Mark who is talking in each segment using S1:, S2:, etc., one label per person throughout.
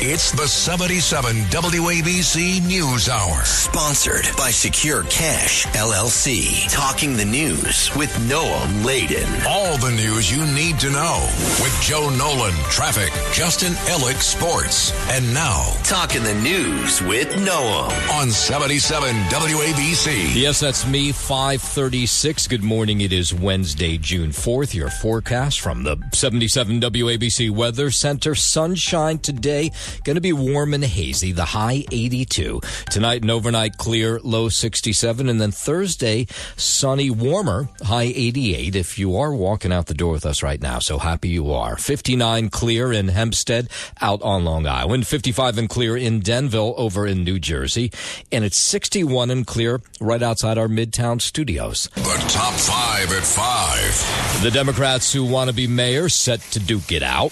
S1: It's the 77 WABC News Hour.
S2: Sponsored by Secure Cash, LLC. Talking the news with Noah Layden.
S1: All the news you need to know with Joe Nolan, traffic, Justin Ellick, sports. And now,
S2: Talking the news with Noah
S1: on 77 WABC.
S3: Yes, that's me, 5:36. Good morning. It is Wednesday, June 4th. Your forecast from the 77 WABC Weather Center. Sunshine today. Going to be warm and hazy. The high 82. Tonight and overnight clear, low 67. And then Thursday, sunny, warmer, high 88. If you are walking out the door with us right now, so happy you are. 59 clear in Hempstead, out on Long Island. 55 and clear in Denville, over in New Jersey. And it's 61 and clear right outside our Midtown studios.
S1: The top 5 at 5.
S3: The Democrats who want to be mayor set to duke it out.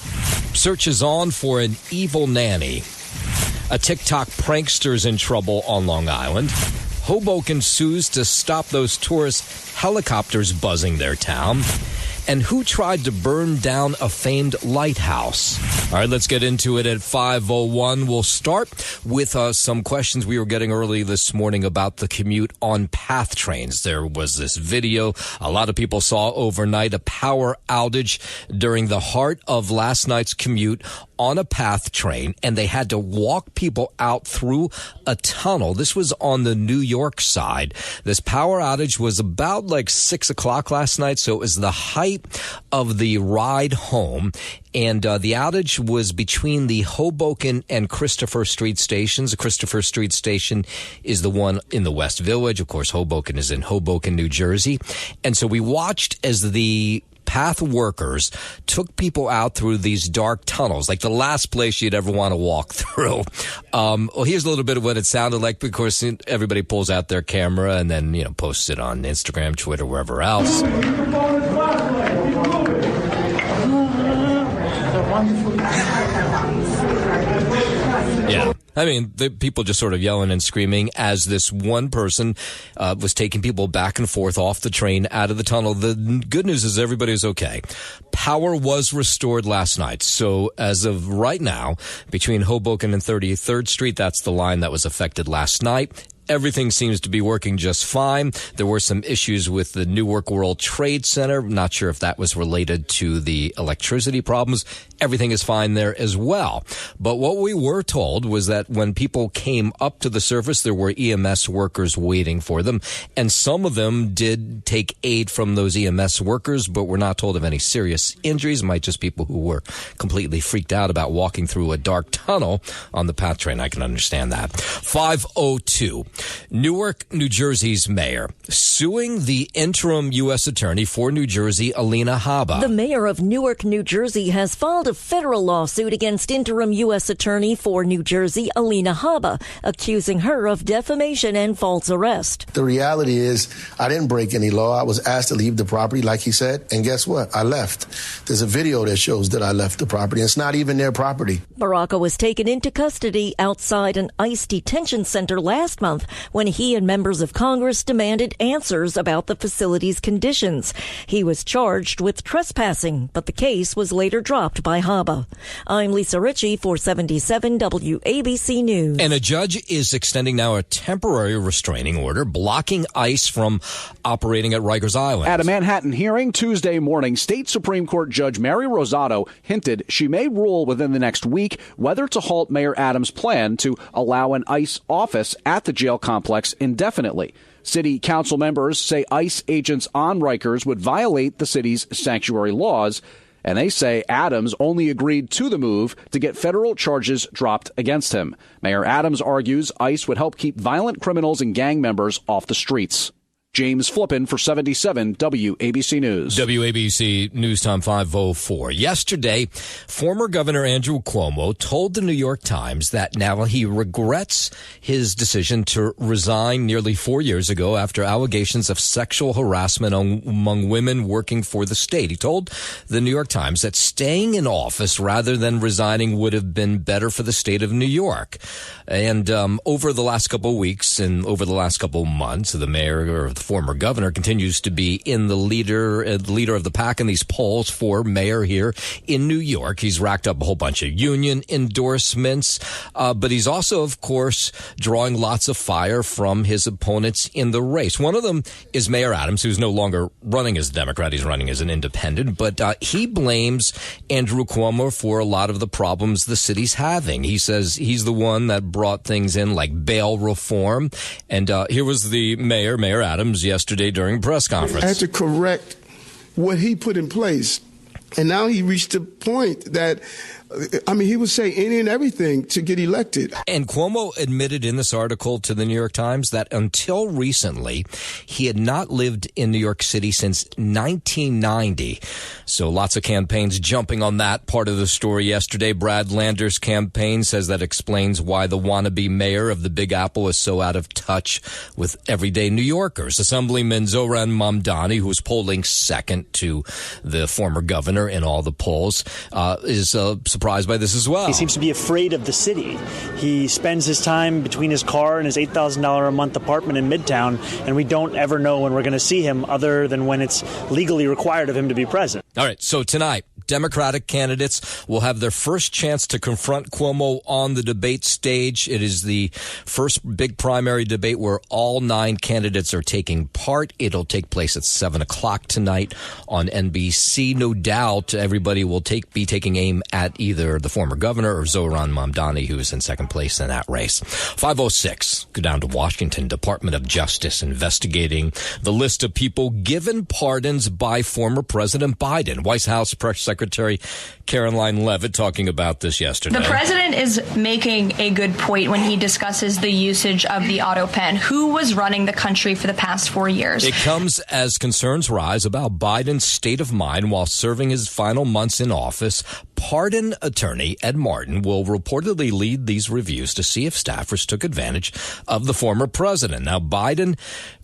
S3: Search is on for an evil nanny. A TikTok prankster's in trouble on Long Island. Hoboken sues to stop those tourist helicopters buzzing their town. And who tried to burn down a famed lighthouse? All right, let's get into it at 5:01. We'll start with some questions we were getting early this morning about the commute on PATH trains. There was this video a lot of people saw overnight, a power outage during the heart of last night's commute on a PATH train, and they had to walk people out through a tunnel. This was on the New York side. This power outage was about like 6 o'clock last night, so it was the height of the ride home. And the outage was between the Hoboken and Christopher Street stations. The Christopher Street station is the one in the West Village. Of course, Hoboken is in Hoboken, New Jersey. And so we watched as the PATH workers took people out through these dark tunnels, like the last place you'd ever want to walk through. Well, here's a little bit of what it sounded like. Of course, everybody pulls out their camera and then, posts it on Instagram, Twitter, wherever else. Yeah. I mean, the people just sort of yelling and screaming as this one person was taking people back and forth off the train out of the tunnel. The good news is everybody is okay. Power was restored last night. So as of right now, between Hoboken and 33rd Street, that's the line that was affected last night. Everything seems to be working just fine. There were some issues with the Newark World Trade Center. Not sure if that was related to the electricity problems. Everything is fine there as well. But what we were told was that when people came up to the surface, there were EMS workers waiting for them. And some of them did take aid from those EMS workers, but we're not told of any serious injuries. It might just people who were completely freaked out about walking through a dark tunnel on the PATH train. I can understand that. 5:02. Newark, New Jersey's mayor suing the interim U.S. attorney for New Jersey, Alina Habba.
S4: The mayor of Newark, New Jersey, has filed a federal lawsuit against interim U.S. attorney for New Jersey, Alina Habba, accusing her of defamation and false arrest.
S5: The reality is I didn't break any law. I was asked to leave the property, like he said, and guess what? I left. There's a video that shows that I left the property. It's not even their property.
S4: Baraka was taken into custody outside an ICE detention center last month when he and members of Congress demanded answers about the facility's conditions. He was charged with trespassing, but the case was later dropped by Habba. I'm Lisa Ritchie for 77 WABC News.
S3: And a judge is extending now a temporary restraining order blocking ICE from operating at Rikers Island.
S6: At a Manhattan hearing Tuesday morning, State Supreme Court Judge Mary Rosado hinted she may rule within the next week whether to halt Mayor Adams' plan to allow an ICE office at the jail complex indefinitely. City council members say ICE agents on Rikers would violate the city's sanctuary laws, and they say Adams only agreed to the move to get federal charges dropped against him. Mayor Adams argues ICE would help keep violent criminals and gang members off the streets. James Flippin for 77 WABC News.
S3: WABC News Time 5:04. Yesterday, former Governor Andrew Cuomo told the New York Times that now he regrets his decision to resign nearly 4 years ago after allegations of sexual harassment among women working for the state. He told the New York Times that staying in office rather than resigning would have been better for the state of New York. And over the last couple of weeks and over the last couple of months, the mayor or the former governor, continues to be in the leader of the pack in these polls for mayor here in New York. He's racked up a whole bunch of union endorsements, but he's also, of course, drawing lots of fire from his opponents in the race. One of them is Mayor Adams, who's no longer running as a Democrat. He's running as an independent, but he blames Andrew Cuomo for a lot of the problems the city's having. He says he's the one that brought things in like bail reform. And here was the Mayor Adams, yesterday during a press conference.
S7: I had to correct what he put in place. And now he reached a point that, he would say any and everything to get elected.
S3: And Cuomo admitted in this article to the New York Times that until recently, he had not lived in New York City since 1990. So lots of campaigns jumping on that part of the story yesterday. Brad Lander's campaign says that explains why the wannabe mayor of the Big Apple is so out of touch with everyday New Yorkers. Assemblyman Zohran Mamdani, who was polling second to the former governor in all the polls, is surprised by this as well.
S8: He seems to be afraid of the city. He spends his time between his car and his $8,000 a month apartment in Midtown, and we don't ever know when we're going to see him other than when it's legally required of him to be present.
S3: All right, so tonight, Democratic candidates will have their first chance to confront Cuomo on the debate stage. It is the first big primary debate where all 9 candidates are taking part. It'll take place at 7 o'clock tonight on NBC. No doubt everybody will be taking aim at either the former governor or Zohran Mamdani, who is in second place in that race. 5:06, go down to Washington. Department of Justice investigating the list of people given pardons by former President Biden. White House Press Secretary Caroline Leavitt talking about this yesterday.
S9: The president is making a good point when he discusses the usage of the auto pen. Who was running the country for the past 4 years?
S3: It comes as concerns rise about Biden's state of mind while serving his final months in office. Pardon attorney Ed Martin will reportedly lead these reviews to see if staffers took advantage of the former president. Now, Biden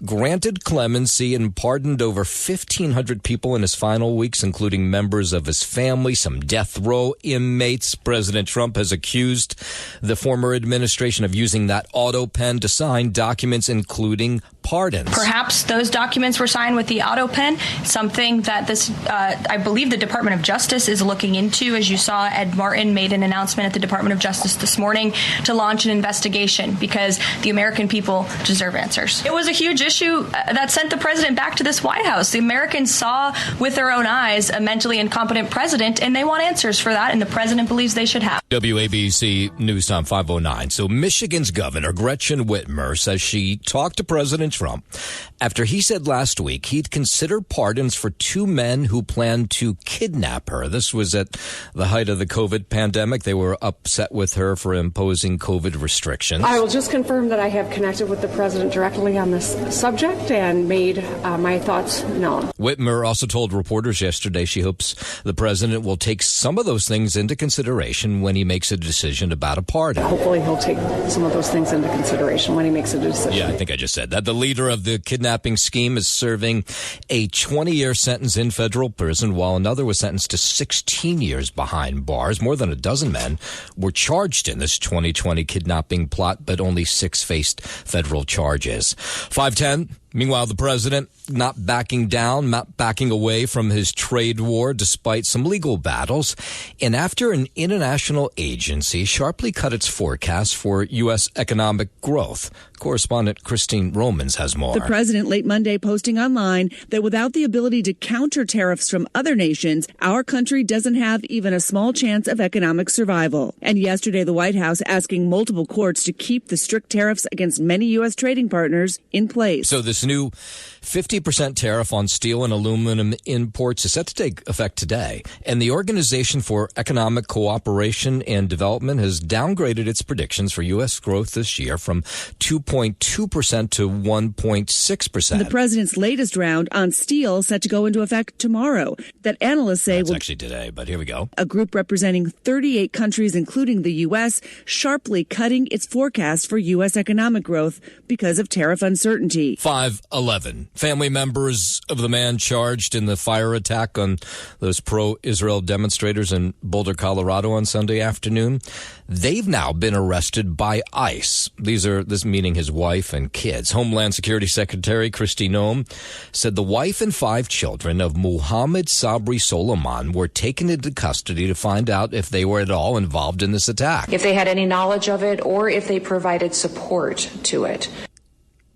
S3: granted clemency and pardoned over 1,500 people in his final weeks, including members of his family, some death row inmates. President Trump has accused the former administration of using that auto pen to sign documents, including pardons.
S9: Perhaps those documents were signed with the auto pen, something that I believe the Department of Justice is looking into. As you saw, Ed Martin made an announcement at the Department of Justice this morning to launch an investigation because the American people deserve answers. It was a huge issue that sent the president back to this White House. The Americans saw with their own eyes a mentally incompetent president, and they want answers for that, and the president believes they should have.
S3: WABC News Time 5:09. So Michigan's Governor Gretchen Whitmer says she talked to President Trump after he said last week he'd consider pardons for 2 men who planned to kidnap her. This was at the height of the COVID pandemic. They were upset with her for imposing COVID restrictions.
S10: I will just confirm that I have connected with the president directly on this subject and made my thoughts known.
S3: Whitmer also told reporters yesterday she hopes the president will take some of those things into consideration when he makes a decision about a pardon.
S10: Hopefully he'll take some of those things into consideration when he makes a decision.
S3: Yeah, I think I just said that. The leader of the kidnapping scheme is serving a 20-year sentence in federal prison, while another was sentenced to 16 years behind bars. More than a dozen men were charged in this 2020 kidnapping plot, but only 6 faced federal charges. 5:10. Meanwhile, the president not backing down, not backing away from his trade war despite some legal battles. And after an international agency sharply cut its forecast for U.S. economic growth, correspondent Christine Romans has more.
S11: The president late Monday posting online that without the ability to counter tariffs from other nations, our country doesn't have even a small chance of economic survival. And yesterday, the White House asking multiple courts to keep the strict tariffs against many U.S. trading partners in place.
S3: So this new 50% tariff on steel and aluminum imports is set to take effect today. And the Organization for Economic Cooperation and Development has downgraded its predictions for U.S. growth this year from 2.2% to 1.6%.
S11: The president's latest round on steel set to go into effect tomorrow. That analysts say
S3: That's actually today, but here we go.
S11: A group representing 38 countries, including the U.S., sharply cutting its forecast for U.S. economic growth because of tariff uncertainty.
S3: 5 5:11. Family members of the man charged in the fire attack on those pro-Israel demonstrators in Boulder, Colorado on Sunday afternoon, they've now been arrested by ICE. This meaning his wife and kids. Homeland Security Secretary Kristi Noem said the wife and 5 children of Mohammed Sabri Soliman were taken into custody to find out if they were at all involved in this attack.
S12: If they had any knowledge of it or if they provided support to it.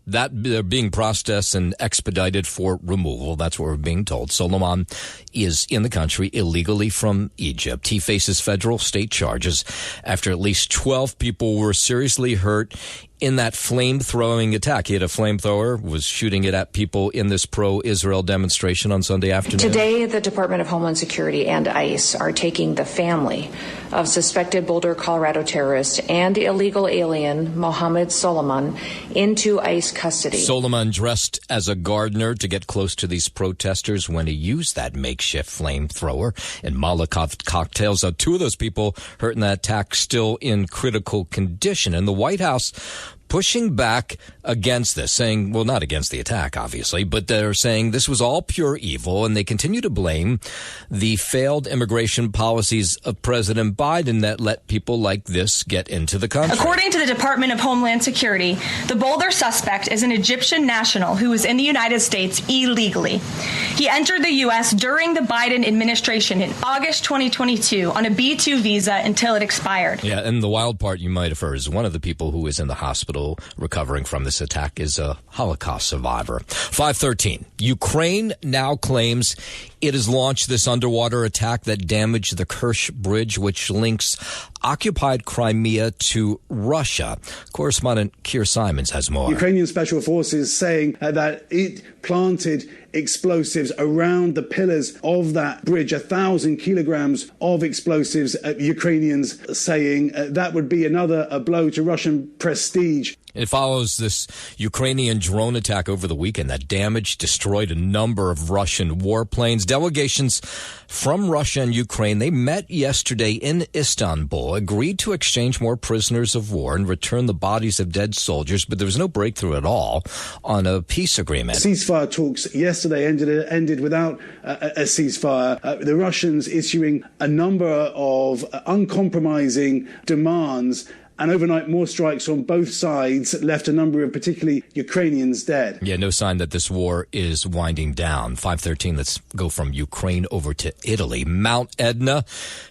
S3: That they're being processed and expedited for removal. That's what we're being told. Soliman is in the country illegally from Egypt. He faces federal state charges after at least 12 people were seriously hurt in that flame-throwing attack. He had a flamethrower, was shooting it at people in this pro-Israel demonstration on Sunday afternoon.
S12: Today, the Department of Homeland Security and ICE are taking the family of suspected Boulder, Colorado terrorist and illegal alien Mohammed Soliman into ICE custody.
S3: Soliman dressed as a gardener to get close to these protesters when he used that makeshift flamethrower and Molotov cocktails. 2 of those people hurt in that attack still in critical condition. And the White House pushing back against this, saying, well, not against the attack, obviously, but they're saying this was all pure evil, and they continue to blame the failed immigration policies of President Biden that let people like this get into the country.
S9: According to the Department of Homeland Security, the Boulder suspect is an Egyptian national who was in the United States illegally. He entered the U.S. during the Biden administration in August 2022 on a B-2 visa until it expired.
S3: Yeah, and the wild part you might have heard is one of the people who is in the hospital recovering from this attack is a Holocaust survivor. 5:13. Ukraine now claims it has launched this underwater attack that damaged the Kerch Bridge, which links occupied Crimea to Russia. Correspondent Keir Simons has more.
S13: Ukrainian special forces saying that it planted explosives around the pillars of that bridge, 1,000 kilograms of explosives. Ukrainians saying that would be another blow to Russian prestige.
S3: It follows this Ukrainian drone attack over the weekend that damaged, destroyed a number of Russian warplanes. Delegations from Russia and Ukraine, they met yesterday in Istanbul, agreed to exchange more prisoners of war and return the bodies of dead soldiers, but there was no breakthrough at all on a peace agreement.
S13: Ceasefire talks yesterday ended without a ceasefire. The Russians issuing a number of uncompromising demands. And overnight, more strikes on both sides left a number of particularly Ukrainians dead.
S3: Yeah, no sign that this war is winding down. 5:13, let's go from Ukraine over to Italy. Mount Etna,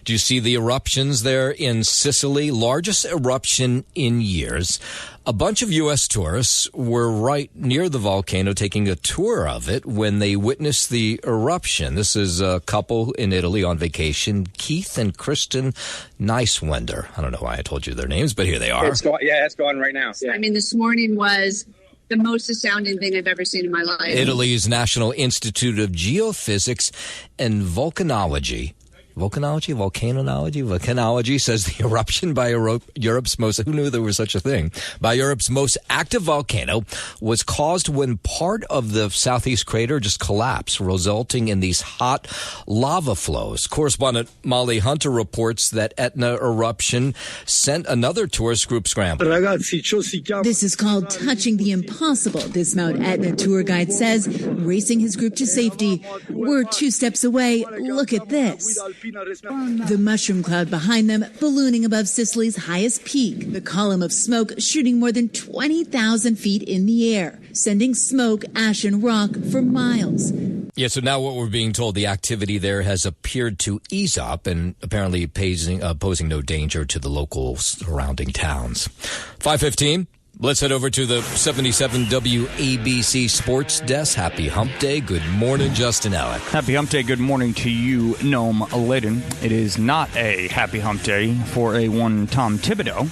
S3: do you see the eruptions there in Sicily? Largest eruption in years. A bunch of U.S. tourists were right near the volcano taking a tour of it when they witnessed the eruption. This is a couple in Italy on vacation, Keith and Kristen Neiswender. I don't know why I told you their names, but here they are.
S14: It's going right now. Yeah.
S15: I mean, this morning was the most astounding thing I've ever seen in my life.
S3: Italy's National Institute of Geophysics and Volcanology says the eruption by Europe's most, who knew there was such a thing, by Europe's most active volcano was caused when part of the southeast crater just collapsed, resulting in these hot lava flows. Correspondent Molly Hunter reports that Etna eruption sent another tourist group scrambling.
S11: This is called touching the impossible, this Mount Etna tour guide says, racing his group to safety. We're 2 steps away. Look at this. The mushroom cloud behind them ballooning above Sicily's highest peak, the column of smoke shooting more than 20,000 feet in the air, sending smoke, ash, and rock for miles.
S3: Yeah, so now what we're being told, the activity there has appeared to ease up and apparently posing no danger to the local surrounding towns. 5:15. Let's head over to the 77 WABC Sports Desk. Happy Hump Day. Good morning, Justin Alec.
S16: Happy Hump Day. Good morning to you, Noam Laden. It is not a happy hump day for one Tom Thibodeau,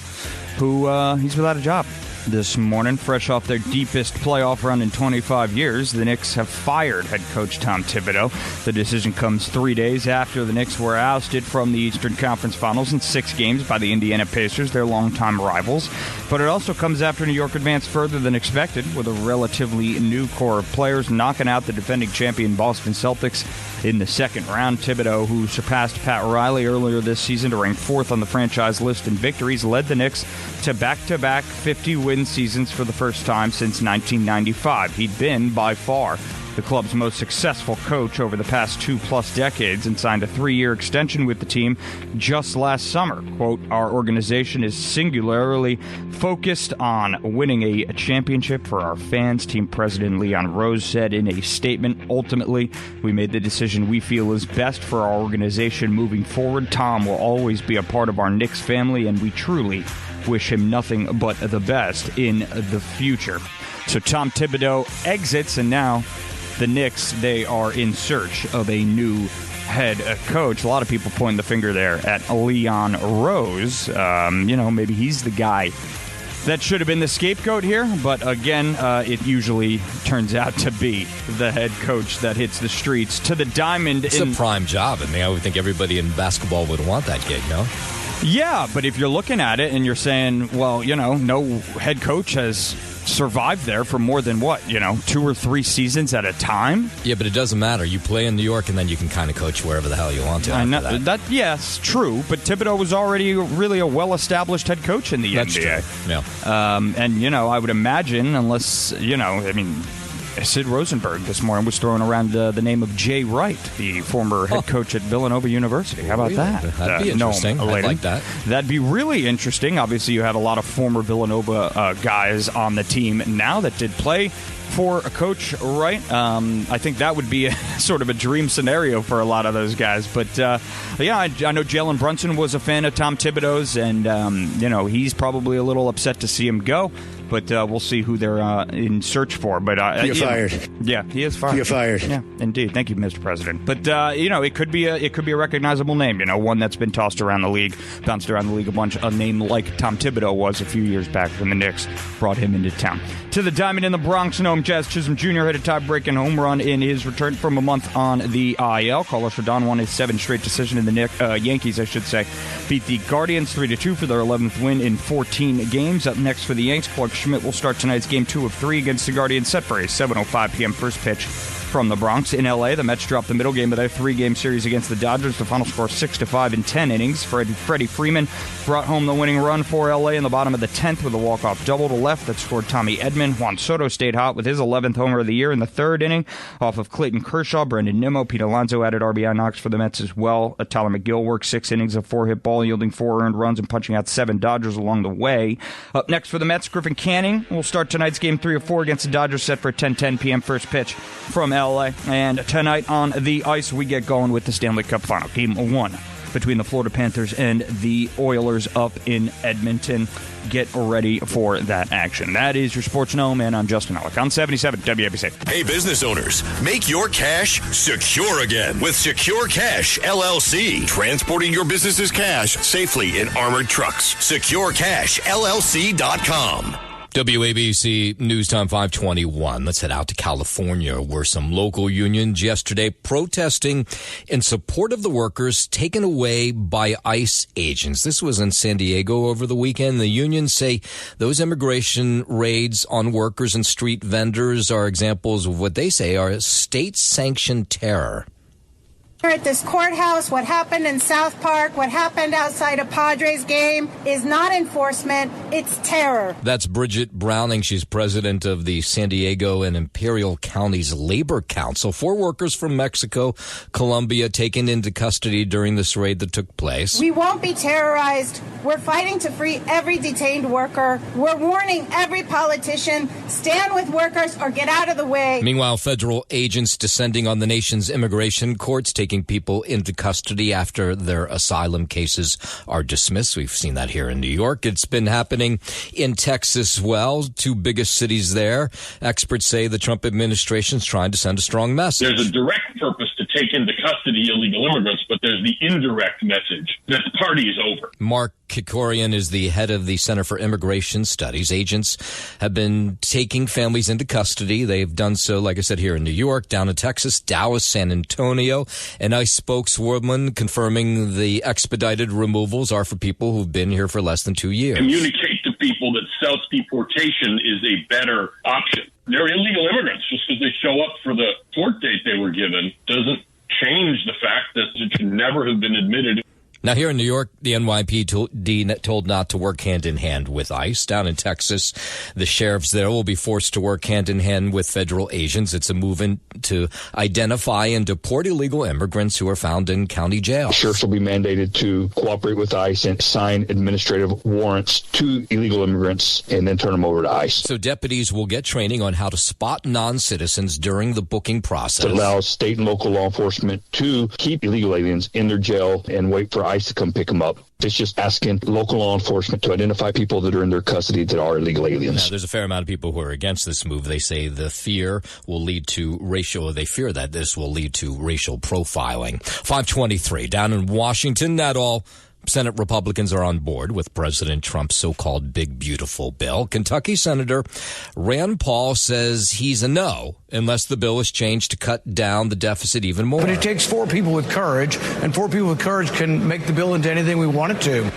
S16: who he's without a job this morning. Fresh off their deepest playoff run in 25 years, the Knicks have fired head coach Tom Thibodeau. The decision comes 3 days after the Knicks were ousted from the Eastern Conference Finals in 6 games by the Indiana Pacers, their longtime rivals. But it also comes after New York advanced further than expected with a relatively new core of players, knocking out the defending champion Boston Celtics in the second round. Thibodeau, who surpassed Pat Riley earlier this season to rank fourth on the franchise list in victories, led the Knicks to back-to-back 50-win seasons for the first time since 1995. He'd been, by far, the club's most successful coach over the past 2+ decades and signed a 3-year extension with the team just last summer. Quote, "Our organization is singularly focused on winning a championship for our fans," team president Leon Rose said in a statement. "Ultimately, we made the decision we feel is best for our organization moving forward. Tom will always be a part of our Knicks family, and we truly wish him nothing but the best in the future." So Tom Thibodeau exits, and now the Knicks, they are in search of a new head coach. A lot of people pointing the finger there at Leon Rose. Maybe he's the guy that should have been the scapegoat here. But again, it usually turns out to be the head coach that hits the streets to the diamond.
S3: It's a prime job. I mean, I would think everybody in basketball would want that gig, no?
S16: Yeah, but if you're looking at it and you're saying, well, no head coach has survived there for more than 2 or 3 seasons at a time.
S3: Yeah, but it doesn't matter. You play in New York, and then you can kind of coach wherever the hell you want to.
S16: I know that. Yes, true. But Thibodeau was already really a well-established head coach in the NBA.
S3: True. Yeah.
S16: I would imagine, unless Sid Rosenberg this morning was throwing around the name of Jay Wright, the former head coach at Villanova University. How about that?
S3: That'd be interesting. I'd like that.
S16: That'd be really interesting. Obviously, you have a lot of former Villanova guys on the team now that did play for a Coach Wright. I think that would be sort of a dream scenario for a lot of those guys. But, I know Jalen Brunson was a fan of Tom Thibodeau's, and, he's probably a little upset to see him go. But we'll see who they're in search for. But
S14: you're fired.
S16: Yeah, he is fired.
S14: You're fired.
S16: Yeah, indeed. Thank you, Mr. President. But it could be a recognizable name. One that's been tossed around the league, bounced around the league a bunch. A name like Tom Thibodeau was a few years back when the Knicks brought him into town. To the diamond in the Bronx, Noam Jazz Chisholm Jr. hit a tie-breaking home run in his return from a month on the IL. Carlos Rodon won his 7th straight decision in the Yankees, beat the Guardians 3-2 for their 11th win in 14 games. Up next for the Yanks, Clark Schmidt will start tonight's Game 2 of 3 against the Guardians, set for a 7:05 p.m. first pitch from the Bronx. In L.A., the Mets dropped the middle game of their 3-game series against the Dodgers. The final score 6-5 in 10 innings. Freddie Freeman brought home the winning run for L.A. in the bottom of the 10th with a walk-off double to left that scored Tommy Edman. Juan Soto stayed hot with his 11th homer of the year in the 3rd inning off of Clayton Kershaw. Brendan Nimmo, Pete Alonso added RBI knocks for the Mets as well. Tyler McGill worked 6 innings of 4-hit ball, yielding 4 earned runs and punching out 7 Dodgers along the way. Up next for the Mets, Griffin Canning will start tonight's Game 3 of 4 against the Dodgers, set for 10:10 p.m. first pitch from L.A. And tonight on the ice, we get going with the Stanley Cup Final, Game 1 between the Florida Panthers and the Oilers up in Edmonton. Get ready for that action. That is your Sports Gnome, and I'm Justin Alec on 77 WABC.
S1: Hey, business owners, make your cash secure again with Secure Cash LLC. Transporting your business's cash safely in armored trucks. SecureCashLLC.com.
S3: WABC News Time 521. Let's head out to California, where some local unions yesterday protesting in support of the workers taken away by ICE agents. This was in San Diego over the weekend. The unions say those immigration raids on workers and street vendors are examples of what they say are state-sanctioned terror.
S17: Here at this courthouse, what happened in South Park, what happened outside a Padres game is not enforcement, it's terror.
S3: That's Bridget Browning. She's president of the San Diego and Imperial Counties Labor Council. 4 workers from Mexico, Colombia, taken into custody during this raid that took place.
S17: We won't be terrorized. We're fighting to free every detained worker. We're warning every politician, stand with workers or get out of the way.
S3: Meanwhile, federal agents descending on the nation's immigration courts, taking people into custody after their asylum cases are dismissed. We've seen that here in New York. It's been happening in Texas as well, 2 biggest cities there. Experts say the Trump administration is trying to send a strong message.
S18: There's a direct purpose to take into custody illegal immigrants, but there's the indirect message that the party is over.
S3: Mark Kikorian is the head of the Center for Immigration Studies. Agents have been taking families into custody. They've done so, like I said, here in New York, down in Texas, Dallas, San Antonio. An ICE spokeswoman confirming the expedited removals are for people who've been here for less than 2 years.
S18: Communicate to people that self-deportation is a better option. They're illegal immigrants. Just because they show up for the court date they were given doesn't change the fact that it should never have been admitted.
S3: Now, here in New York, the NYPD told not to work hand-in-hand with ICE. Down in Texas, the sheriffs there will be forced to work hand-in-hand with federal agents. It's a movement to identify and deport illegal immigrants who are found in county jail.
S14: Sheriffs will be mandated to cooperate with ICE and sign administrative warrants to illegal immigrants and then turn them over to ICE.
S3: So deputies will get training on how to spot non-citizens during the booking process.
S14: It allows state and local law enforcement to keep illegal aliens in their jail and wait for ICE to come pick them up. It's just asking local law enforcement to identify people that are in their custody that are illegal aliens.
S3: Now, there's a fair amount of people who are against this move. They say the fear will lead to they fear that this will lead to racial profiling. 523 down in Washington, not all Senate Republicans are on board with President Trump's so-called big, beautiful bill. Kentucky Senator Rand Paul says he's a no unless the bill is changed to cut down the deficit even more.
S19: But it takes 4 people with courage, and 4 people with courage can make the bill into anything we want it to.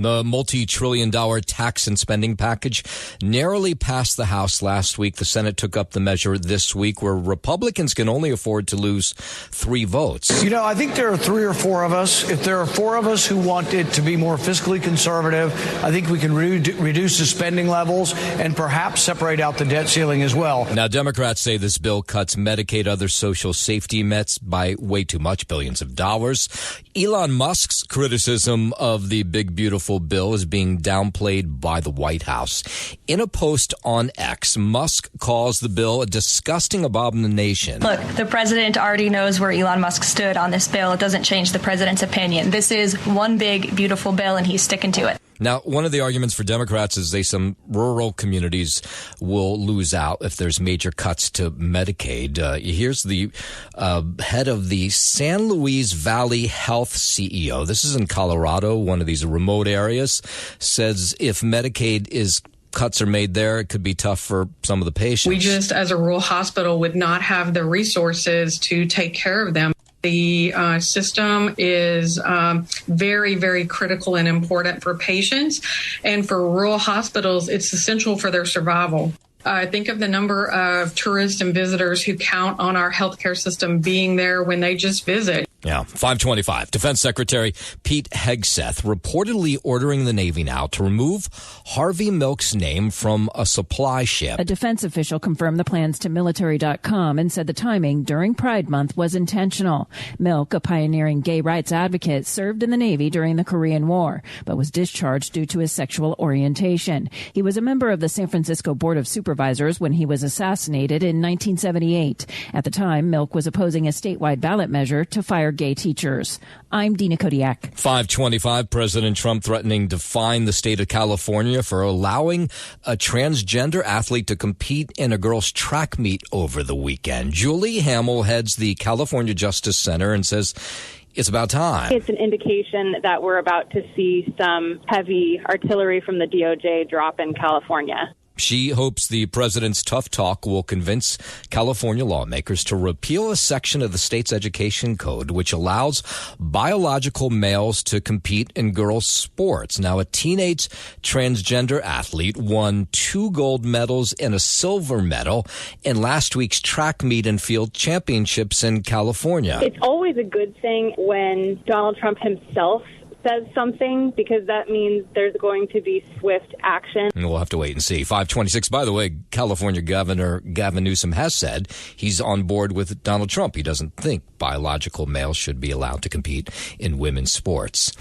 S3: The multi-trillion-dollar tax and spending package narrowly passed the House last week. The Senate took up the measure this week, where Republicans can only afford to lose 3 votes.
S19: You know, I think there are 3 or 4 of us. If there are 4 of us who want it to be more fiscally conservative, I think we can reduce the spending levels and perhaps separate out the debt ceiling as well.
S3: Now, Democrats say this bill cuts Medicaid, other social safety nets by way too much, billions of dollars. Elon Musk's criticism of the big, beautiful bill is being downplayed by the White House. In a post on X, Musk calls the bill a disgusting abomination.
S9: Look, the president already knows where Elon Musk stood on this bill. It doesn't change the president's opinion. This is one big, beautiful bill, and he's sticking to it.
S3: Now, one of the arguments for Democrats is some rural communities will lose out if there's major cuts to Medicaid. Here's the head of the San Luis Valley Health CEO. This is in Colorado, one of these remote areas, says if Medicaid cuts are made there, it could be tough for some of the patients.
S20: We just, as a rural hospital, would not have the resources to take care of them. The system is very, very critical and important for patients. And for rural hospitals, it's essential for their survival. Think of the number of tourists and visitors who count on our healthcare system being there when they just visit.
S3: Yeah, 525. Defense Secretary Pete Hegseth reportedly ordering the Navy now to remove Harvey Milk's name from a supply ship.
S21: A defense official confirmed the plans to military.com and said the timing during Pride Month was intentional. Milk, a pioneering gay rights advocate, served in the Navy during the Korean War, but was discharged due to his sexual orientation. He was a member of the San Francisco Board of Supervisors when he was assassinated in 1978. At the time, Milk was opposing a statewide ballot measure to fire gay teachers. I'm Dina Kodiak.
S3: 525, President Trump threatening to fine the state of California for allowing a transgender athlete to compete in a girls' track meet over the weekend. Julie Hamill heads the California Justice Center and says it's about time.
S22: It's an indication that we're about to see some heavy artillery from the DOJ drop in California.
S3: She hopes the president's tough talk will convince California lawmakers to repeal a section of the state's education code which allows biological males to compete in girls' sports. Now, a teenage transgender athlete won 2 gold medals and a silver medal in last week's track meet and field championships in California.
S22: It's always a good thing when Donald Trump himself says something, because that means there's going to be swift action.
S3: And we'll have to wait and see. 526, by the way, California Governor Gavin Newsom has said he's on board with Donald Trump. He doesn't think biological males should be allowed to compete in women's sports.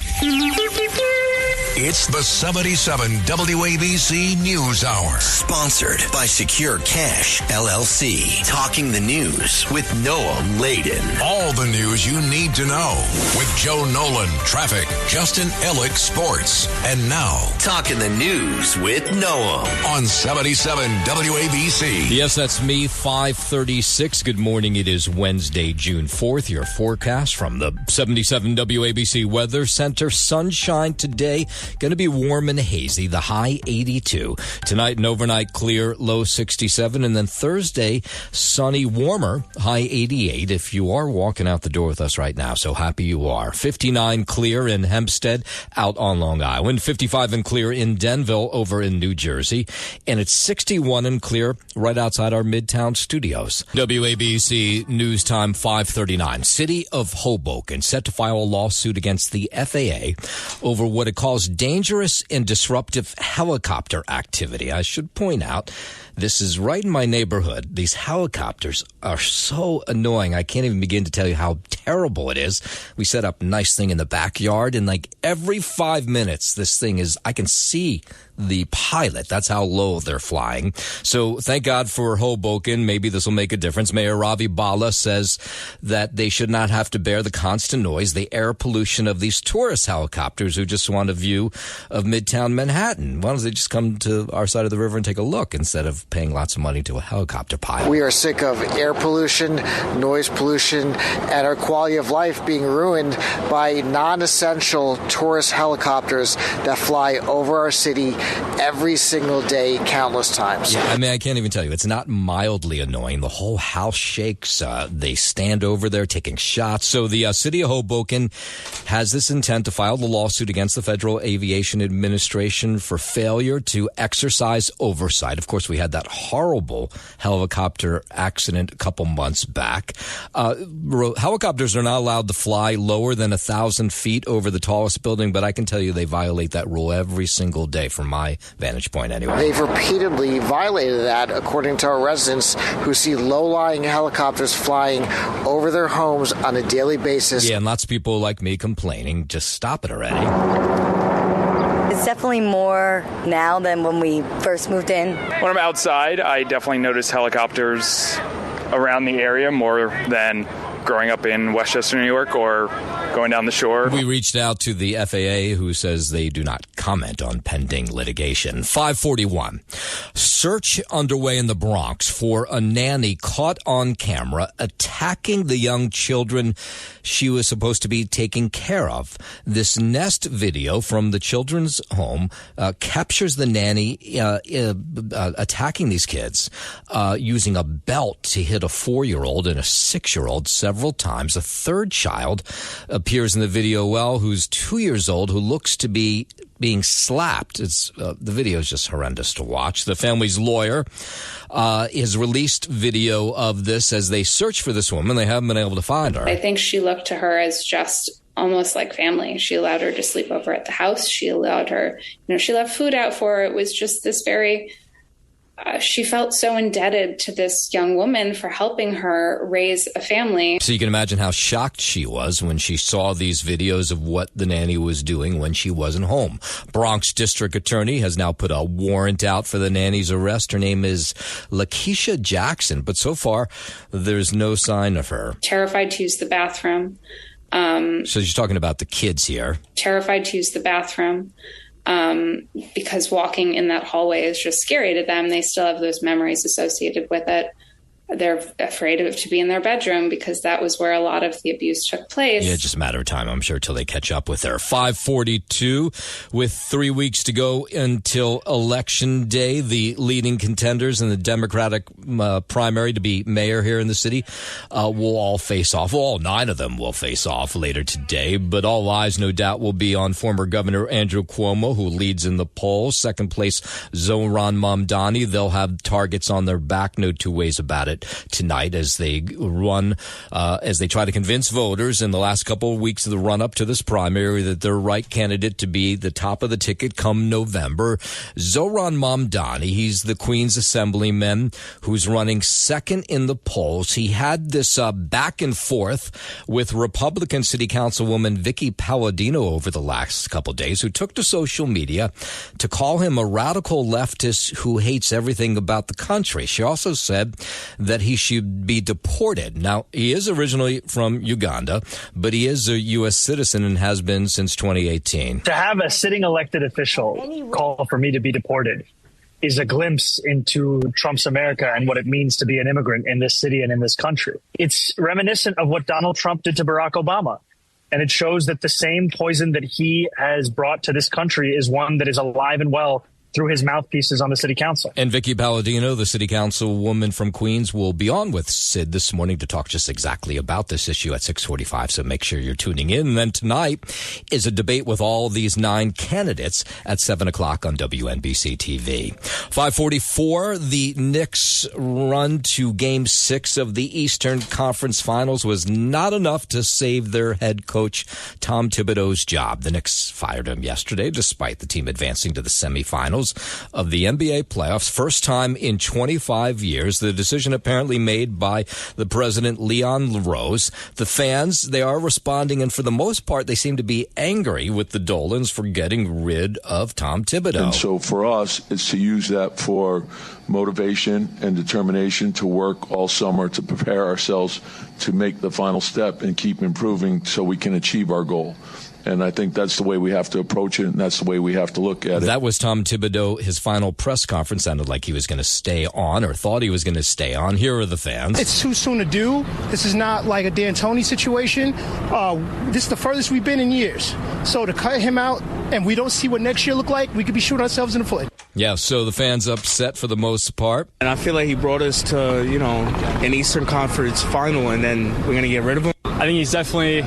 S2: It's the 77 WABC News Hour. Sponsored by Secure Cash, LLC. Talking the news with Noah Layden. All the news you need to know with Joe Nolan, traffic, Justin Ellick, sports. And now, Talking the news with Noah on 77 WABC.
S3: Yes, that's me, 536. Good morning. It is Wednesday, June 4th. Your forecast from the 77 WABC Weather Center. Sunshine today. Going to be warm and hazy, the high 82. Tonight and overnight clear, low 67. And then Thursday, sunny, warmer, high 88 if you are walking out the door with us right now. So happy you are. 59 clear in Hempstead out on Long Island. 55 and clear in Denville over in New Jersey. And it's 61 and clear right outside our Midtown studios. WABC News Time 5:39. City of Hoboken set to file a lawsuit against the FAA over what it calls dangerous and disruptive helicopter activity. I should point out, this is right in my neighborhood. These helicopters are so annoying. I can't even begin to tell you how terrible it is. We set up a nice thing in the backyard, and like every 5 minutes, this thing is, I can see the pilot. That's how low they're flying. So thank God for Hoboken. Maybe this will make a difference. Mayor Ravi Bala says that they should not have to bear the constant noise, the air pollution of these tourist helicopters who just want a view of Midtown Manhattan. Why don't they just come to our side of the river and take a look instead of paying lots of money to a helicopter pilot?
S4: We are sick of air pollution, noise pollution, and our quality of life being ruined by non-essential tourist helicopters that fly over our city every single day, countless times.
S3: Yeah, I mean, I can't even tell you. It's not mildly annoying. The whole house shakes. They stand over there taking shots. So the city of Hoboken has this intent to file the lawsuit against the Federal Aviation Administration for failure to exercise oversight. Of course, we had that horrible helicopter accident a couple months back. Helicopters are not allowed to fly lower than 1,000 feet over the tallest building, but I can tell you they violate that rule every single day from my vantage point anyway.
S4: They've repeatedly violated that, according to our residents who see low-lying helicopters flying over their homes on a daily basis.
S3: Yeah, and lots of people like me complaining. Just stop it already.
S5: It's definitely more now than when we first moved in.
S23: When I'm outside, I definitely notice helicopters around the area more than growing up in Westchester, New York, or going down the shore.
S3: We reached out to the FAA, who says they do not comment on pending litigation. 5:41. Search underway in the Bronx for a nanny caught on camera attacking the young children she was supposed to be taking care of. This Nest video from the children's home captures the nanny attacking these kids using a belt to hit a 4-year-old and a 6-year-old several times. A third child appears in the video, who's 2 years old, who looks to be being slapped. The video is just horrendous to watch. The family's lawyer has released video of this as they search for this woman. They haven't been able to find her.
S24: I think she looked to her as just almost like family. She allowed her to sleep over at the house. She allowed her, she left food out for her. It was just this very... she felt so indebted to this young woman for helping her raise a family.
S3: So you can imagine how shocked she was when she saw these videos of what the nanny was doing when she wasn't home. Bronx District Attorney has now put a warrant out for the nanny's arrest. Her name is Lakeisha Jackson, but so far there's no sign of her.
S24: Terrified to use the bathroom.
S3: So she's talking about the kids here.
S24: Terrified to use the bathroom. Because walking in that hallway is just scary to them. They still have those memories associated with it. They're afraid to be in their bedroom because that was where a lot of the abuse took place.
S3: Yeah, just a matter of time, I'm sure, till they catch up with her. 5:42, with 3 weeks to go until Election Day. The leading contenders in the Democratic primary to be mayor here in the city will all face off. Well, all 9 of them will face off later today, but all eyes, no doubt, will be on former Governor Andrew Cuomo, who leads in the polls. Second place, Zohran Mamdani. They'll have targets on their back, no two ways about it, tonight as they try to convince voters in the last couple of weeks of the run-up to this primary that they're right candidate to be the top of the ticket come November. Zohran Mamdani, he's the Queens Assemblyman who's running second in the polls. He had this back and forth with Republican City Councilwoman Vicky Palladino over the last couple of days, who took to social media to call him a radical leftist who hates everything about the country. She also said that he should be deported. Now, he is originally from Uganda, but he is a U.S. citizen and has been since 2018.
S25: To have a sitting elected official call for me to be deported is a glimpse into Trump's America and what it means to be an immigrant in this city and in this country. It's reminiscent of what Donald Trump did to Barack Obama. And it shows that the same poison that he has brought to this country is one that is alive and well through his mouthpieces on the city council.
S3: And Vicky Palladino, the city councilwoman from Queens, will be on with Sid this morning to talk just exactly about this issue at 6:45. So make sure you're tuning in. And then tonight is a debate with all these 9 candidates at 7 o'clock on WNBC TV. 5:44, the Knicks' run to Game 6 of the Eastern Conference Finals was not enough to save their head coach Tom Thibodeau's job. The Knicks fired him yesterday, despite the team advancing to the semifinals of the NBA playoffs. First time in 25 years. The decision apparently made by the president, Leon LaRose. The fans, they are responding, and for the most part, they seem to be angry with the Dolans for getting rid of Tom Thibodeau.
S6: And so for us, it's to use that for motivation and determination to work all summer to prepare ourselves to make the final step and keep improving so we can achieve our goal. And I think that's the way we have to approach it, and that's the way we have to look at it.
S3: That was Tom Thibodeau. His final press conference sounded like he was going to stay on, or thought he was going to stay on. Here are the fans.
S7: It's too soon to do. This is not like a D'Antoni situation. This is the furthest we've been in years. So to cut him out and we don't see what next year look like, we could be shooting ourselves in the foot.
S3: Yeah, so the fans upset for the most part.
S8: And I feel like he brought us to, an Eastern Conference final, and then we're going to get rid of him.
S10: I think he's definitely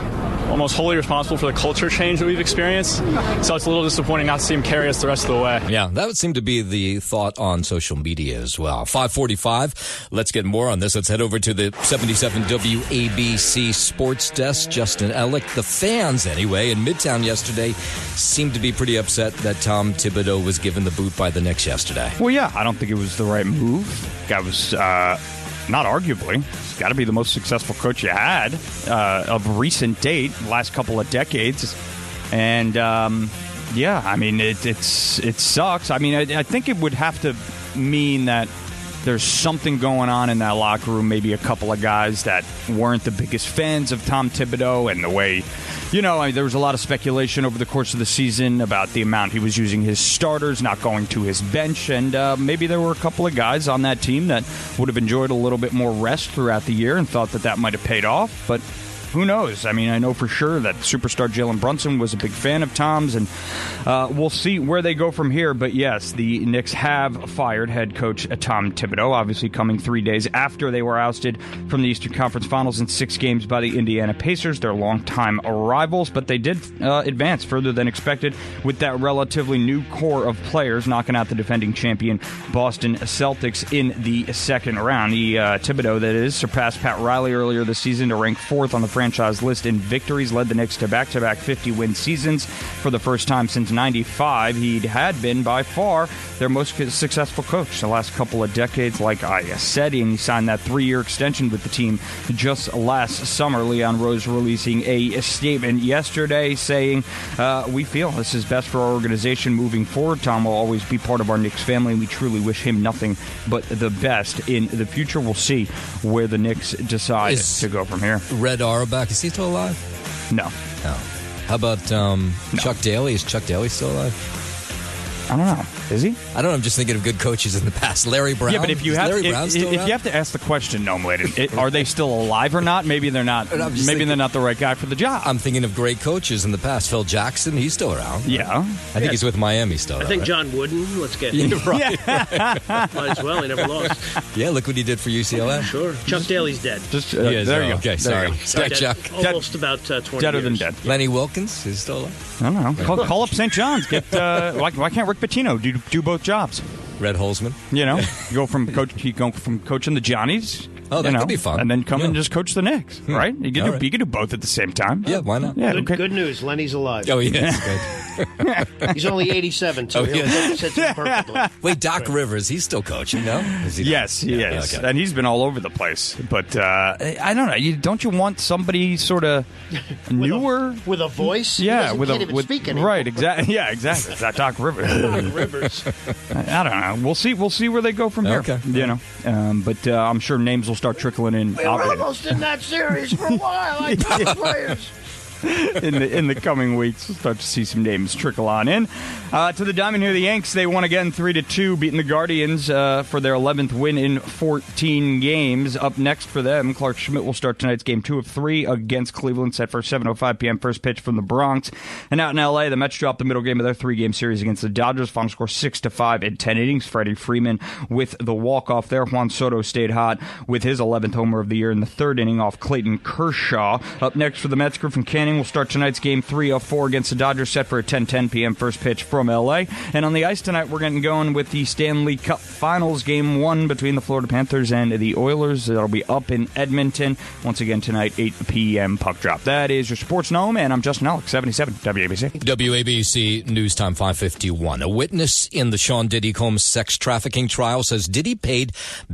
S10: almost wholly responsible for the culture change that we've experienced. So it's a little disappointing not to see him carry us the rest of the way.
S3: Yeah, that would seem to be the thought on social media as well. 5:45. Let's get more on this. Let's head over to the 77 WABC Sports Desk. Justin Ellick. The fans, anyway, in Midtown yesterday seemed to be pretty upset that Tom Thibodeau was given the boot by the Knicks yesterday.
S16: Well, yeah, I don't think it was the right move. Guy was... not arguably. He's got to be the most successful coach you had of recent date, last couple of decades. And, I mean, it sucks. I mean, I think it would have to mean that there's something going on in that locker room, maybe a couple of guys that weren't the biggest fans of Tom Thibodeau and the way... there was a lot of speculation over the course of the season about the amount he was using his starters, not going to his bench, and maybe there were a couple of guys on that team that would have enjoyed a little bit more rest throughout the year and thought that might have paid off, but who knows? I mean, I know for sure that superstar Jalen Brunson was a big fan of Tom's, and we'll see where they go from here. But yes, the Knicks have fired head coach Tom Thibodeau, obviously coming 3 days after they were ousted from the Eastern Conference Finals in 6 games by the Indiana Pacers, their longtime rivals. But they did advance further than expected with that relatively new core of players, knocking out the defending champion Boston Celtics in the second round. Thibodeau, that is, surpassed Pat Riley earlier this season to rank 4th on the franchise list in victories, led the Knicks to back-to-back 50-win seasons for the first time since '95. He had been, by far, their most successful coach the last couple of decades, like I said, and he signed that 3-year extension with the team just last summer. Leon Rose releasing a statement yesterday saying, we feel this is best for our organization moving forward. Tom will always be part of our Knicks family, and we truly wish him nothing but the best in the future. We'll see where the Knicks decide to go from here.
S3: Red Auerbach, is he still alive?
S16: No.
S3: How about Chuck Daly? Is Chuck Daly still alive?
S16: I don't know. Is he?
S3: I don't know. I'm just thinking of good coaches in the past. Larry Brown.
S16: Yeah, but if you have to ask the question, Noam Layden, are they still alive or not? Maybe they're not. Maybe they're not the right guy for the job.
S3: I'm thinking of great coaches in the past. Phil Jackson, he's still around.
S16: Yeah,
S3: I think he's with Miami still.
S12: I think John Wooden. Let's get
S3: right.
S12: Might as well. He never lost.
S3: Yeah, look what he did for UCLA.
S12: Sure. Chuck Daly's dead.
S16: There you go.
S3: Okay, sorry.
S12: Chuck. Almost about 20
S16: Deader
S12: years.
S16: than dead.
S3: Lenny Wilkins is still alive.
S16: I don't know. Call up St. John's. Get why can't Rick Pitino do both jobs?
S3: Red Holzman.
S16: Go from coaching the Johnnies.
S3: Oh, that could be fun.
S16: And then come and just coach the Knicks, right? You can do both at the same time.
S3: Yeah, why not?
S16: Yeah,
S12: Good news. Lenny's alive.
S3: Oh, he is. Good.
S12: He's only 87, so he'll sit perfectly.
S3: Wait, Doc Rivers, he's still coaching, no?
S16: Yes, he is. Okay. And he's been all over the place. But I don't know. Don't you want somebody sort of newer?
S12: With a voice?
S16: Yeah.
S12: He can't even speak anymore.
S16: Right, exactly. Yeah, exactly. It's that Doc Rivers.
S12: Doc Rivers.
S16: I don't know. We'll see where they go from here.
S3: Okay.
S16: But I'm sure names will start trickling in.
S12: We were almost in that series for a while. I got players.
S16: in the coming weeks. We'll start to see some names trickle on in. To the diamond here, the Yanks, they won again 3-2, beating the Guardians for their 11th win in 14 games. Up next for them, Clark Schmidt will start tonight's game 2 of 3 against Cleveland, set for 7:05 p.m. first pitch from the Bronx. And out in L.A., the Mets dropped the middle game of their 3-game series against the Dodgers. Final score 6-5 in 10 innings. Freddie Freeman with the walk-off there. Juan Soto stayed hot with his 11th homer of the year in the 3rd inning off Clayton Kershaw. Up next for the Mets, Griffin Canning will start tonight's game 3 of 4 against the Dodgers, set for a 10:10 p.m. first pitch from L.A. And on the ice tonight, we're getting going with the Stanley Cup Finals, Game 1 between the Florida Panthers and the Oilers. That'll be up in Edmonton. Once again tonight, 8 p.m. puck drop. That is your Sports Gnome, and I'm Justin Alex, 77 WABC.
S3: WABC News Time 5:51. A witness in the Sean Diddy Combs sex trafficking trial says Diddy paid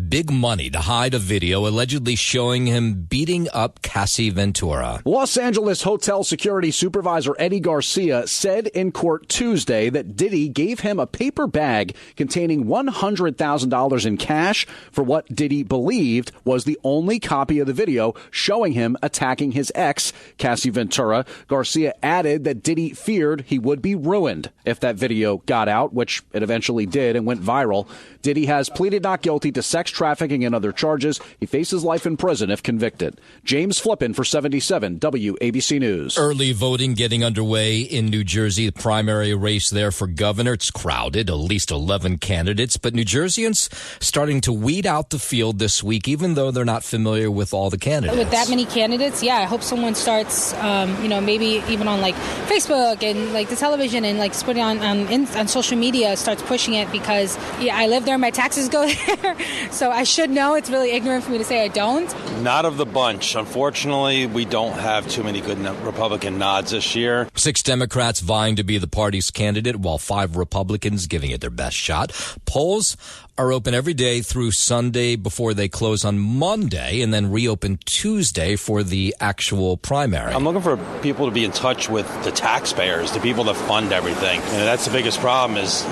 S3: big money to hide a video allegedly showing him beating up Cassie Ventura.
S1: Los Angeles hotel security supervisor Eddie Garcia said in court Tuesday that Diddy gave him a paper bag containing $100,000 in cash for what Diddy believed was the only copy of the video showing him attacking his ex, Cassie Ventura. Garcia added that Diddy feared he would be ruined if that video got out, which it eventually did and went viral. Diddy has pleaded not guilty to sex trafficking and other charges. He faces life in prison if convicted. James Flippin for 77 WABC News.
S3: Early voting getting underway in New Jersey. The primary race there for governor. It's crowded, at least 11 candidates. But New Jerseyans starting to weed out the field this week, even though they're not familiar with all the candidates.
S11: With that many candidates, yeah, I hope someone starts, maybe even on like Facebook and like the television and like putting on social media, starts pushing it because I live there, my taxes go there, so I should know. It's really ignorant for me to say I don't.
S13: Not of the bunch. Unfortunately, we don't have too many good Republican nods this year.
S3: 6 Democrats vying to be the party's candidate, while 5 Republicans giving it their best shot. Polls are open every day through Sunday before they close on Monday and then reopen Tuesday for the actual primary.
S13: I'm looking for people to be in touch with the taxpayers, the people that fund everything. And that's the biggest problem is,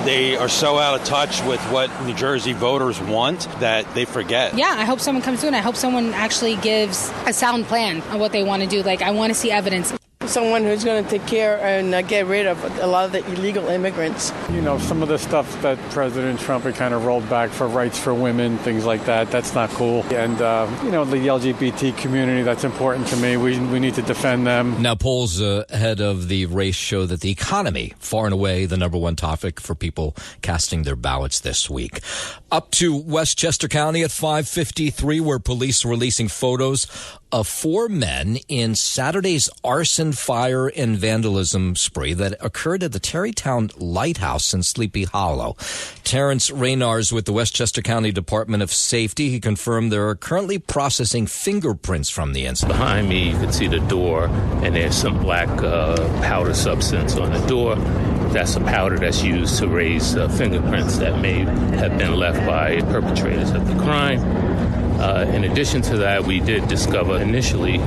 S13: they are so out of touch with what New Jersey voters want that they forget.
S11: Yeah, I hope someone comes through and I hope someone actually gives a sound plan on what they want to do. Like, I want to see evidence.
S15: Someone who's going to take care and get rid of a lot of the illegal immigrants.
S17: Some of the stuff that President Trump had kind of rolled back for rights for women, things like that, that's not cool. And, the LGBT community, that's important to me. We need to defend them.
S3: Now, polls ahead of the race show that the economy, far and away the number one topic for people casting their ballots this week. Up to Westchester County at 5:53, where police are releasing photos of 4 men in Saturday's arson, fire, and vandalism spree that occurred at the Terrytown Lighthouse in Sleepy Hollow. Terrence Raynars with the Westchester County Department of Safety. He confirmed they are currently processing fingerprints from the incident.
S26: Behind me, you can see the door, and there's some black powder substance on the door. That's a powder that's used to raise fingerprints that may have been left by perpetrators of the crime. In addition to that, we did discover initially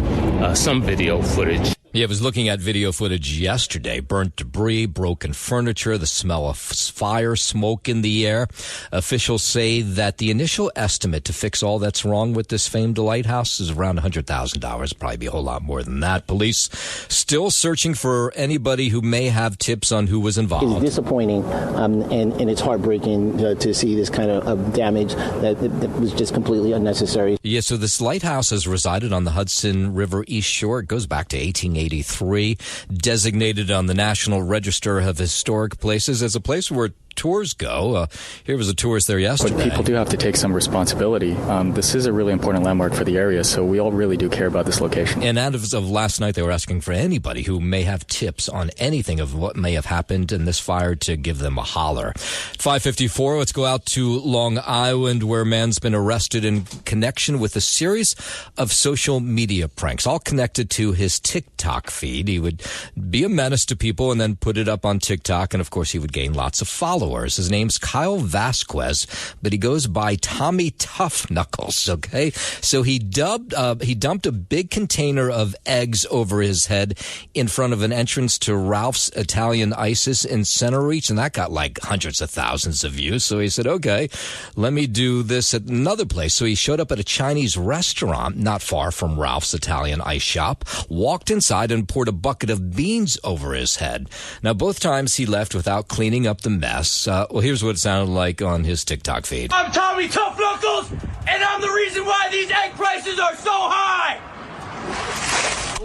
S26: some video footage.
S3: Yeah, I was looking at video footage yesterday. Burnt debris, broken furniture, the smell of fire, smoke in the air. Officials say that the initial estimate to fix all that's wrong with this famed lighthouse is around $100,000. Probably be a whole lot more than that. Police still searching for anybody who may have tips on who was involved.
S27: It's disappointing, and it's heartbreaking to see this kind of damage that was just completely unnecessary.
S3: Yeah, so this lighthouse has resided on the Hudson River East Shore. It goes back to 1883, designated on the National Register of Historic Places as a place where tours go. Here was a tourist there yesterday.
S28: But people do have to take some responsibility. This is a really important landmark for the area, so we all really do care about this location.
S3: And as of last night, they were asking for anybody who may have tips on anything of what may have happened in this fire to give them a holler. 5:54, let's go out to Long Island, where a man's been arrested in connection with a series of social media pranks, all connected to his TikTok feed. He would be a menace to people and then put it up on TikTok, and of course he would gain lots of followers. followers. His name's Kyle Vasquez, but he goes by Tommy Tough Knuckles, okay? So he dumped a big container of eggs over his head in front of an entrance to Ralph's Italian Isis in Center Reach, and that got like hundreds of thousands of views. So he said, okay, let me do this at another place. So he showed up at a Chinese restaurant not far from Ralph's Italian Ice Shop, walked inside and poured a bucket of beans over his head. Now, both times he left without cleaning up the mess. Well, here's what it sounded like on his TikTok feed.
S2: I'm Tommy Tough Knuckles, and I'm the reason why these egg prices are so high.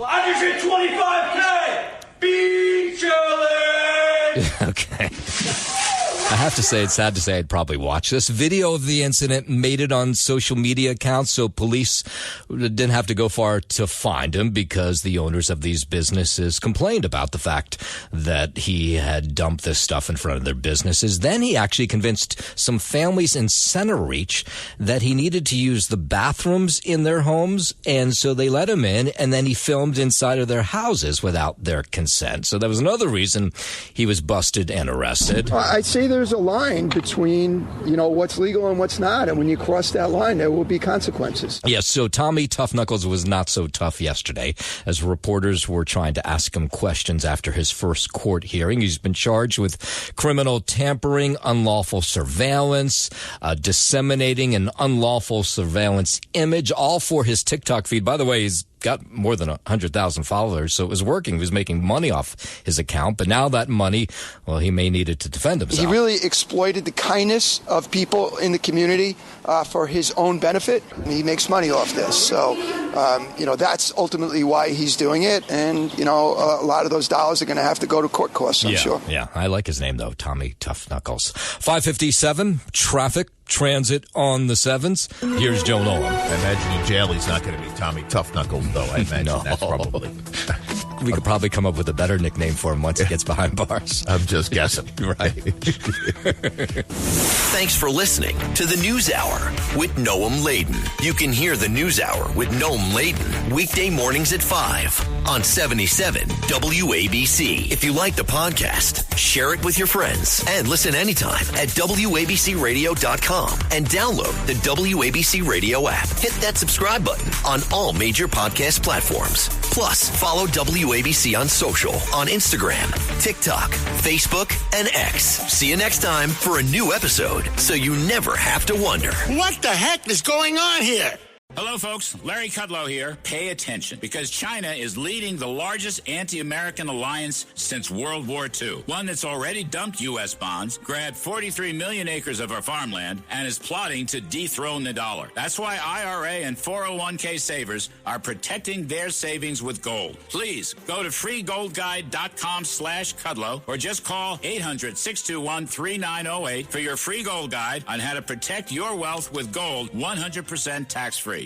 S2: I just hit 25K. Bean challenge.
S3: Okay. I have to say, it's sad to say I'd probably watch this. Video of the incident made it on social media accounts, so police didn't have to go far to find him because the owners of these businesses complained about the fact that he had dumped this stuff in front of their businesses. Then he actually convinced some families in Center Reach that he needed to use the bathrooms in their homes, and so they let him in, and then he filmed inside of their houses without their consent. So that was another reason he was busted and arrested.
S9: I'd say there's a line between, what's legal and what's not. And when you cross that line, there will be consequences.
S3: Yes, so Tommy Tough Knuckles was not so tough yesterday as reporters were trying to ask him questions after his first court hearing. He's been charged with criminal tampering, unlawful surveillance, disseminating an unlawful surveillance image, all for his TikTok feed. By the way, he's got more than 100,000 followers, so it was working. He was making money off his account, but now that money, well, he may need it to defend himself.
S9: He really exploited the kindness of people in the community for his own benefit. He makes money off this, so that's ultimately why he's doing it, and a lot of those dollars are going to have to go to court costs, I'm sure.
S3: Yeah, I like his name, though, Tommy Tough Knuckles. 5:57, traffic. Transit on the 7s. Here's Joe Nolan.
S14: I imagine in jail he's not going to be Tommy Tough Knuckles, though. I imagine that's probably...
S3: We could probably come up with a better nickname for him once he gets behind bars.
S14: I'm just guessing.
S3: Right.
S18: Thanks for listening to the News Hour with Noam Laden. You can hear the News Hour with Noam Laden weekday mornings at 5 on 77 WABC. If you like the podcast, share it with your friends and listen anytime at WABCRadio.com and download the WABC Radio app. Hit that subscribe button on all major podcast platforms. Plus, follow WABC on social on Instagram, TikTok, Facebook, and X. See you next time for a new episode so you never have to wonder.
S19: What the heck is going on here?
S20: Hello, folks. Larry Kudlow here. Pay attention, because China is leading the largest anti-American alliance since World War II. One that's already dumped U.S. bonds, grabbed 43 million acres of our farmland, and is plotting to dethrone the dollar. That's why IRA and 401k savers are protecting their savings with gold. Please go to freegoldguide.com/Kudlow or just call 800-621-3908 for your free gold guide on how to protect your wealth with gold 100% tax-free.